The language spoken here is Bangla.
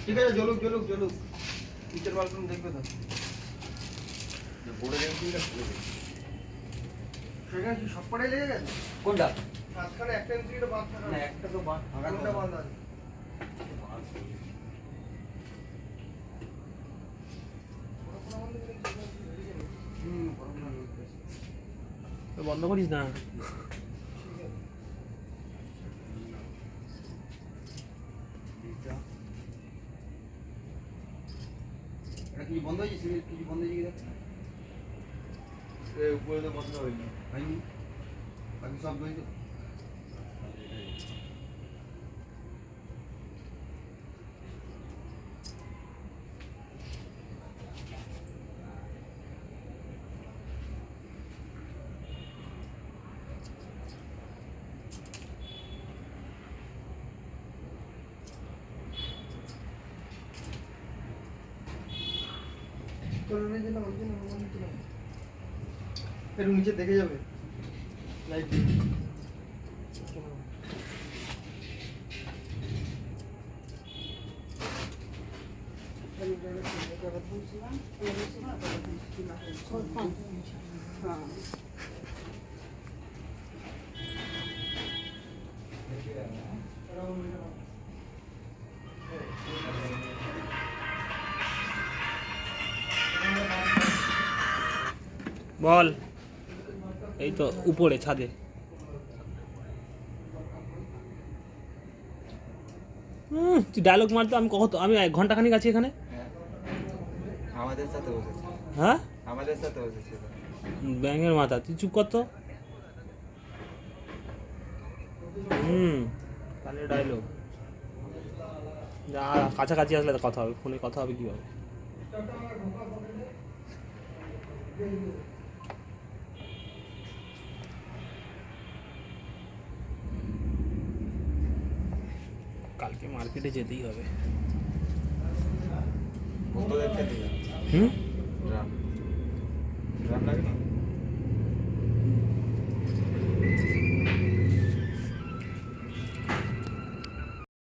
ঠিক আছে, জ্বলুক জ্বলুক জ্বলুক। নিচের বাথরুম দেখবে তো বোর্ডের এমপিটা খুলে দেবে। সেখানে কি সব কটাই লেগে গেছে? কোনটা? মাঝখানে একটা এমপিটা বাদ থাকা না, একটা তো বাদ থাকা কোনটা বাদ আছে? বন্ধ করিস না। এটা কি বন্ধ হয়েছে? সিরিজ কিছু বন্ধ হয়েছে কি দেখ? উপরে তো বন্ধ হয়নি, হয়নি, বাকি সব হয়েছে। একটু নিচে দেখে যাবে লাইট বল। এই তো উপরে ছাদে। তুই ডায়লগ মারতো, আমি 1 ঘন্টাখানিক আছি এখানে। আমাদের সাথে বসেছে। হ্যাঁ, আমাদের সাথে বসেছে। ব্যাঙের মাথা, তুই চুপ কর তো। তাহলে ডায়লগ যা, কাছাকাছি আসলে তো কথা হবে, ফোনে কথা হবে কীভাবে? কালকে মার্কেটে যেতেই হবে। বন্ধুদেরকে দিলাম। হুম।